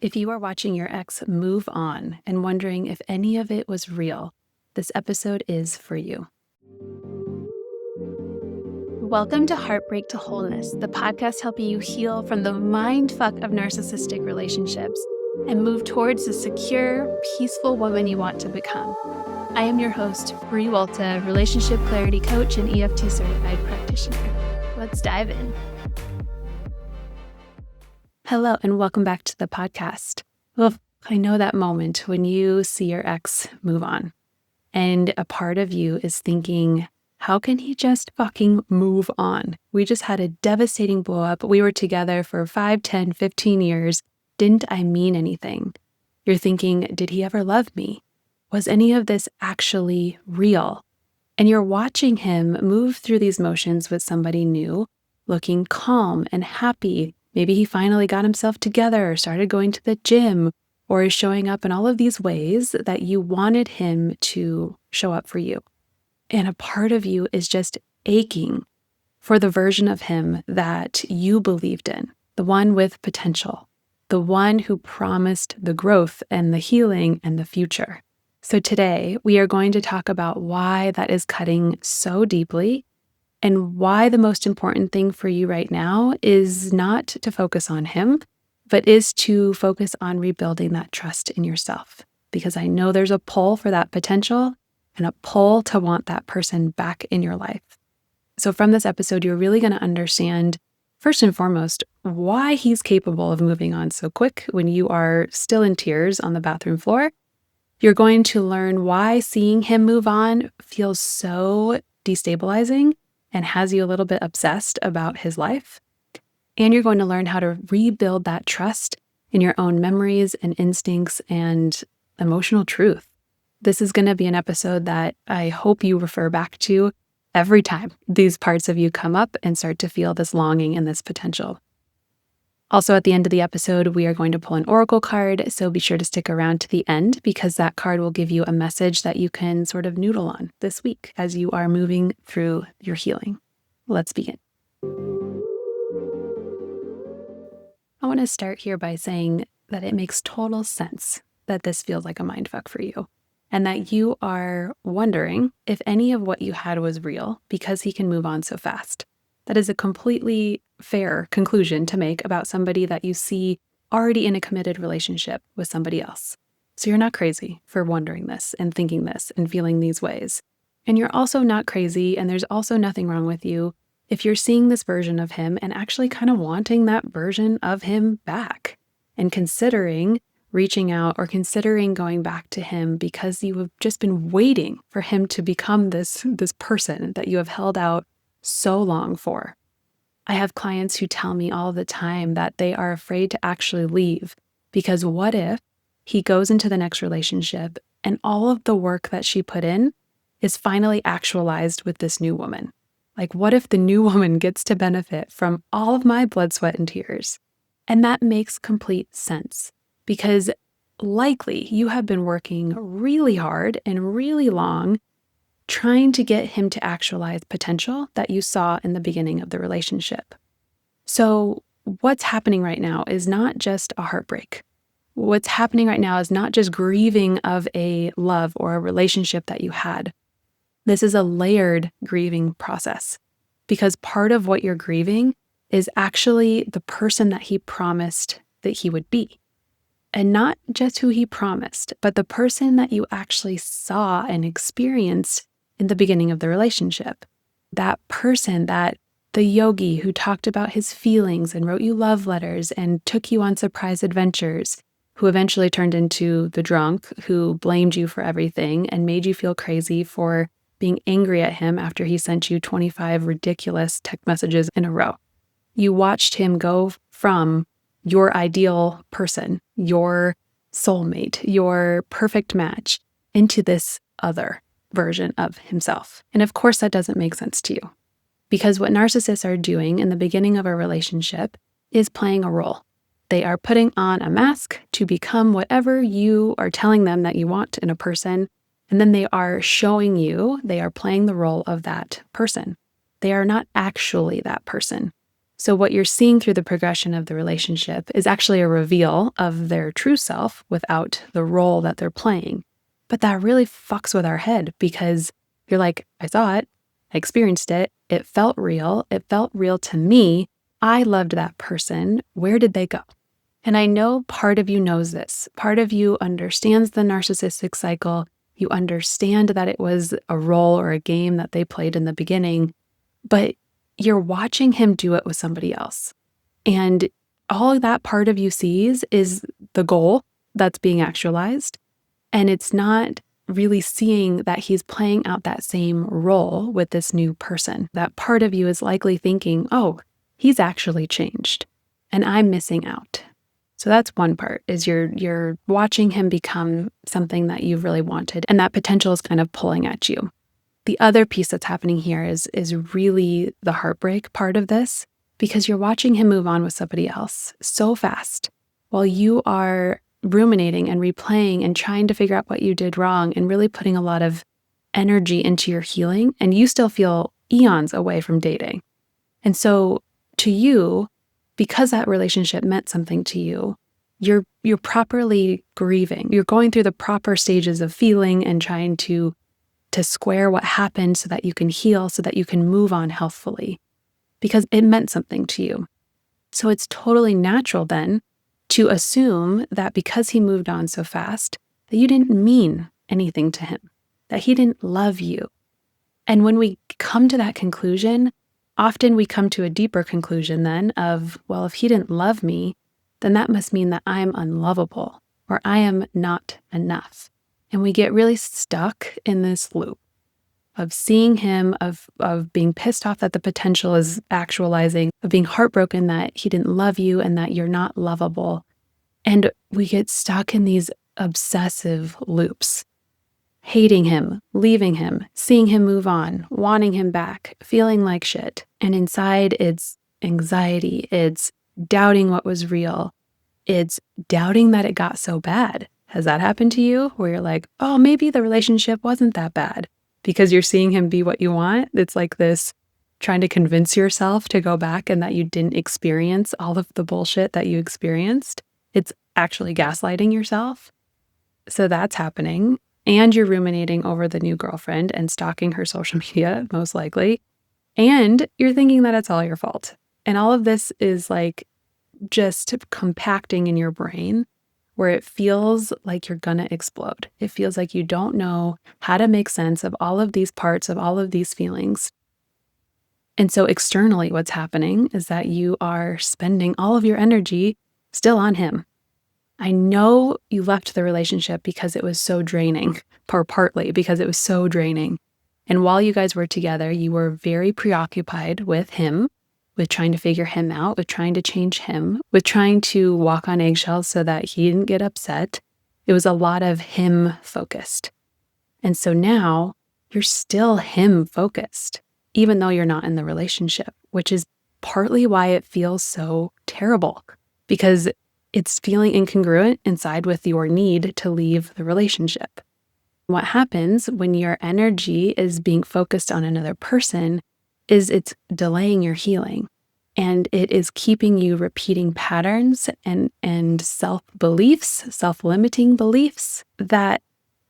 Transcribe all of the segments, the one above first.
If you are watching your ex move on and wondering if any of it was real, this episode is for you. Welcome to Heartbreak to Wholeness, the podcast helping you heal from the mindfuck of narcissistic relationships and move towards the secure, peaceful woman you want to become. I am your host, Brie Walta, relationship clarity coach and EFT certified practitioner. Let's dive in. Hello, and welcome back to the podcast. Well, I know that moment when you see your ex move on, and a part of you is thinking, how can he just fucking move on? We just had a devastating blow up. We were together for 5, 10, 15 years. Didn't I mean anything? You're thinking, did he ever love me? Was any of this actually real? And you're watching him move through these motions with somebody new, looking calm and happy. Maybe he finally got himself together, started going to the gym, or is showing up in all of these ways that you wanted him to show up for you. And a part of you is just aching for the version of him that you believed in, the one with potential, the one who promised the growth and the healing and the future. So today we are going to talk about why that is cutting so deeply and why the most important thing for you right now is not to focus on him, but is to focus on rebuilding that trust in yourself. Because I know there's a pull for that potential and a pull to want that person back in your life. So from this episode, you're really going to understand, first and foremost, why he's capable of moving on so quick when you are still in tears on the bathroom floor. You're going to learn why seeing him move on feels so destabilizing and has you a little bit obsessed about his life. And you're going to learn how to rebuild that trust in your own memories and instincts and emotional truth. This is going to be an episode that I hope you refer back to every time these parts of you come up and start to feel this longing and this potential. Also, at the end of the episode, we are going to pull an oracle card, so be sure to stick around to the end because that card will give you a message that you can sort of noodle on this week as you are moving through your healing. Let's begin. I want to start here by saying that it makes total sense that this feels like a mindfuck for you and that you are wondering if any of what you had was real because he can move on so fast. That is a completely fair conclusion to make about somebody that you see already in a committed relationship with somebody else. So you're not crazy for wondering this and thinking this and feeling these ways. And you're also not crazy, and there's also nothing wrong with you if you're seeing this version of him and actually kind of wanting that version of him back and considering reaching out or considering going back to him because you have just been waiting for him to become this person that you have held out so long for. I have clients who tell me all the time that they are afraid to actually leave because what if he goes into the next relationship and all of the work that she put in is finally actualized with this new woman? Like, what if the new woman gets to benefit from all of my blood, sweat, and tears? And that makes complete sense because likely you have been working really hard and really long trying to get him to actualize potential that you saw in the beginning of the relationship. So what's happening right now is not just a heartbreak. What's happening right now is not just grieving of a love or a relationship that you had. This is a layered grieving process because part of what you're grieving is actually the person that he promised that he would be. And not just who he promised, but the person that you actually saw and experienced in the beginning of the relationship. That person, that the yogi who talked about his feelings and wrote you love letters and took you on surprise adventures, who eventually turned into the drunk who blamed you for everything and made you feel crazy for being angry at him after he sent you 25 ridiculous text messages in a row. You watched him go from your ideal person, your soulmate, your perfect match, into this other version of himself. And of course, that doesn't make sense to you because what narcissists are doing in the beginning of a relationship is playing a role. They are putting on a mask to become whatever you are telling them that you want in a person. And then they are showing you, they are playing the role of that person. They are not actually that person. So what you're seeing through the progression of the relationship is actually a reveal of their true self without the role that they're playing. But that really fucks with our head because you're like, I saw it, I experienced it, it felt real to me. I loved that person. Where did they go? And I know part of you knows this. Part of you understands the narcissistic cycle. You understand that it was a role or a game that they played in the beginning, but you're watching him do it with somebody else. And all of that part of you sees is the goal that's being actualized. And it's not really seeing that he's playing out that same role with this new person. That part of you is likely thinking, oh, he's actually changed and I'm missing out. So that's one part, is you're watching him become something that you've really wanted, and that potential is kind of pulling at you. The other piece that's happening here is really the heartbreak part of this, because you're watching him move on with somebody else so fast while you are ruminating and replaying and trying to figure out what you did wrong and really putting a lot of energy into your healing, and you still feel eons away from dating. And so to you, because that relationship meant something to you, you're properly grieving. You're going through the proper stages of feeling and trying to square what happened so that you can heal, so that you can move on healthfully, because it meant something to you. So it's totally natural then to assume that because he moved on so fast, that you didn't mean anything to him, that he didn't love you. And when we come to that conclusion, often we come to a deeper conclusion then of, well, if he didn't love me, then that must mean that I am unlovable or I am not enough. And we get really stuck in this loop of seeing him, of being pissed off that the potential is actualizing, of being heartbroken that he didn't love you and that you're not lovable. And we get stuck in these obsessive loops. Hating him, leaving him, seeing him move on, wanting him back, feeling like shit. And inside it's anxiety, it's doubting what was real, it's doubting that it got so bad. Has that happened to you where you're like, oh, maybe the relationship wasn't that bad because you're seeing him be what you want? It's like this trying to convince yourself to go back and that you didn't experience all of the bullshit that you experienced. It's actually gaslighting yourself. So that's happening. And you're ruminating over the new girlfriend and stalking her social media, most likely. And you're thinking that it's all your fault. And all of this is like just compacting in your brain where it feels like you're gonna explode. It feels like you don't know how to make sense of all of these parts, of all of these feelings. And so externally, what's happening is that you are spending all of your energy still on him. I know you left the relationship because it was so draining, or partly because it was so draining. And while you guys were together, you were very preoccupied with him, with trying to figure him out, with trying to change him, with trying to walk on eggshells so that he didn't get upset. It was a lot of him focused. And so now you're still him focused, even though you're not in the relationship, which is partly why it feels so terrible, because it's feeling incongruent inside with your need to leave the relationship. What happens when your energy is being focused on another person is it's delaying your healing, and it is keeping you repeating patterns and self-beliefs, self-limiting beliefs that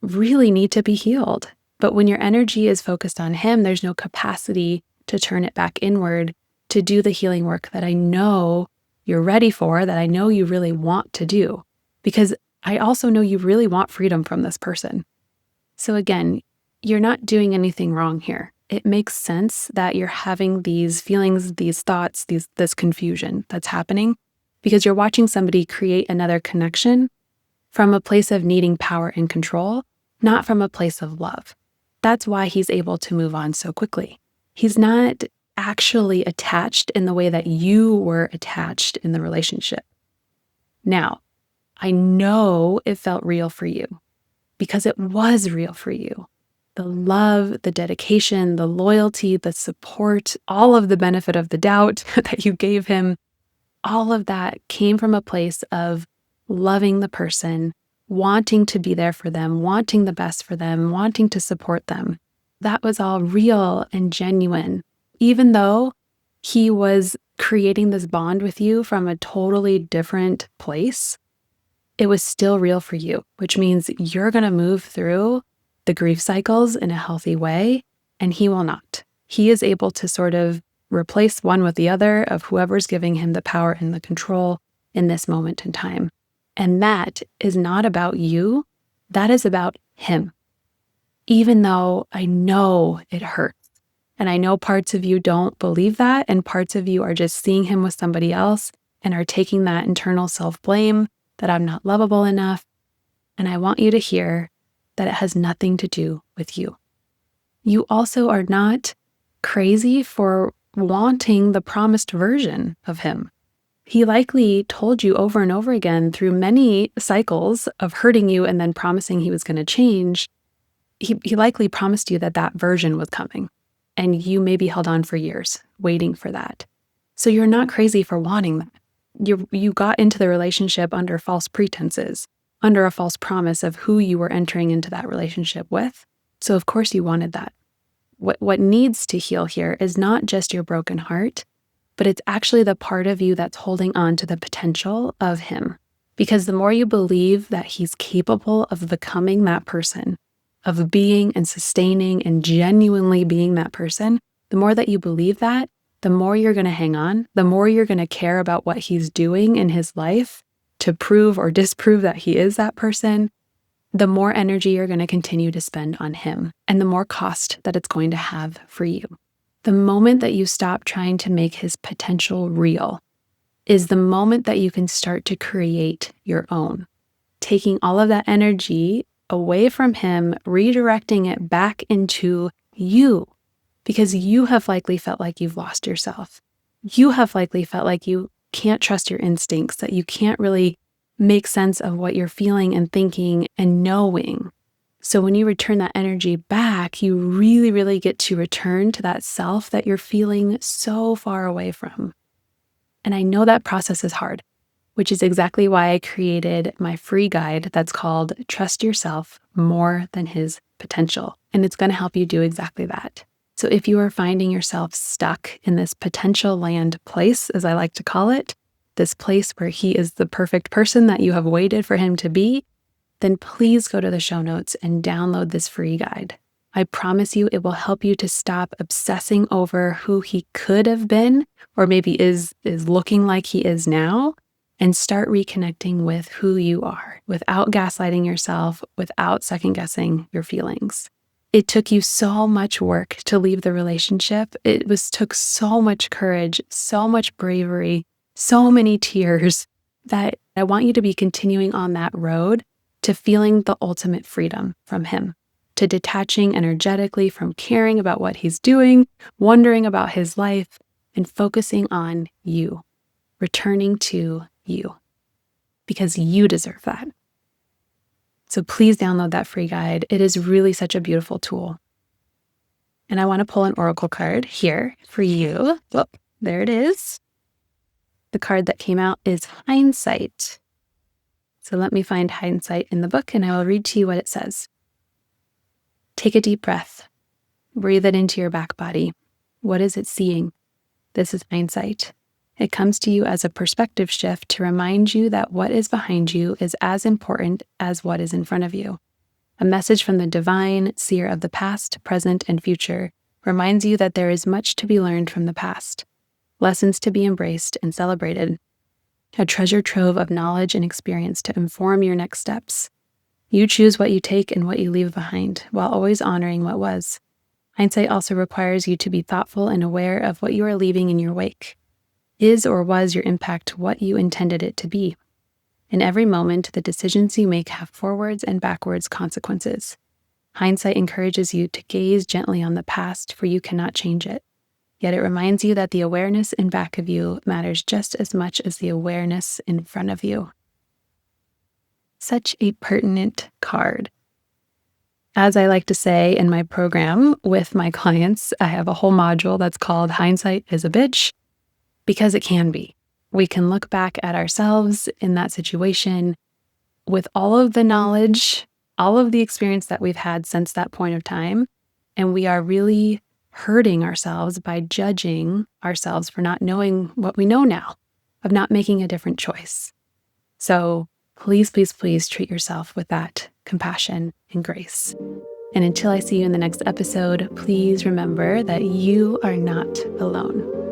really need to be healed. But when your energy is focused on him, there's no capacity to turn it back inward to do the healing work that I know you're ready for, that I know you really want to do, because I also know you really want freedom from this person. So again, you're not doing anything wrong here. It makes sense that you're having these feelings, these thoughts, this confusion that's happening because you're watching somebody create another connection from a place of needing power and control, not from a place of love. That's why he's able to move on so quickly. He's not actually attached in the way that you were attached in the relationship. Now, I know it felt real for you because it was real for you. The love, the dedication, the loyalty, the support, all of the benefit of the doubt that you gave him, all of that came from a place of loving the person, wanting to be there for them, wanting the best for them, wanting to support them. That was all real and genuine, even though he was creating this bond with you from a totally different place, it was still real for you, which means you're going to move through the grief cycles in a healthy way, and he will not. He is able to sort of replace one with the other of whoever's giving him the power and the control in this moment in time. And that is not about you. That is about him. Even though I know it hurts. And I know parts of you don't believe that, and parts of you are just seeing him with somebody else and are taking that internal self-blame that I'm not lovable enough. And I want you to hear that it has nothing to do with you. You also are not crazy for wanting the promised version of him. He likely told you over and over again through many cycles of hurting you and then promising he was going to change. He likely promised you that that version was coming, and you maybe held on for years waiting for that. So you're not crazy for wanting that. You got into the relationship under false pretenses, under a false promise of who you were entering into that relationship with. So of course you wanted that. What needs to heal here is not just your broken heart, but it's actually the part of you that's holding on to the potential of him. Because the more you believe that he's capable of becoming that person, of being and sustaining and genuinely being that person, the more that you believe that, the more you're going to hang on, the more you're going to care about what he's doing in his life to prove or disprove that he is that person, the more energy you're going to continue to spend on him and the more cost that it's going to have for you. The moment that you stop trying to make his potential real is the moment that you can start to create your own, taking all of that energy away from him, redirecting it back into you, because you have likely felt like you've lost yourself. You have likely felt like you can't trust your instincts, that you can't really make sense of what you're feeling and thinking and knowing. So when you return that energy back, you really, really get to return to that self that you're feeling so far away from. And I know that process is hard, which is exactly why I created my free guide that's called Trust Yourself More Than His Potential. And it's going to help you do exactly that. So if you are finding yourself stuck in this potential land place, as I like to call it, this place where he is the perfect person that you have waited for him to be, then please go to the show notes and download this free guide. I promise you it will help you to stop obsessing over who he could have been, or maybe is looking like he is now, and start reconnecting with who you are without gaslighting yourself, without second guessing your feelings. It took you so much work to leave the relationship. Took so much courage, so much bravery, so many tears, that I want you to be continuing on that road to feeling the ultimate freedom from him, to detaching energetically from caring about what he's doing, wondering about his life, and focusing on you, returning to you, because you deserve that. So please download that free guide. It is really such a beautiful tool. And I want to pull an oracle card here for you. Oh, there it is. The card that came out is Hindsight. So let me find Hindsight in the book and I will read to you what it says. Take a deep breath. Breathe it into your back body. What is it seeing? This is hindsight. It comes to you as a perspective shift to remind you that what is behind you is as important as what is in front of you. A message from the divine seer of the past, present, and future reminds you that there is much to be learned from the past, lessons to be embraced and celebrated, a treasure trove of knowledge and experience to inform your next steps. You choose what you take and what you leave behind, while always honoring what was. Hindsight also requires you to be thoughtful and aware of what you are leaving in your wake. Is or was your impact what you intended it to be? In every moment, the decisions you make have forwards and backwards consequences. Hindsight encourages you to gaze gently on the past, for you cannot change it. Yet it reminds you that the awareness in back of you matters just as much as the awareness in front of you. Such a pertinent card. As I like to say in my program with my clients, I have a whole module that's called Hindsight is a Bitch, because it can be. We can look back at ourselves in that situation with all of the knowledge, all of the experience that we've had since that point of time, and we are really hurting ourselves by judging ourselves for not knowing what we know now, of not making a different choice. So please, please, please treat yourself with that compassion and grace. And until I see you in the next episode, please remember that you are not alone.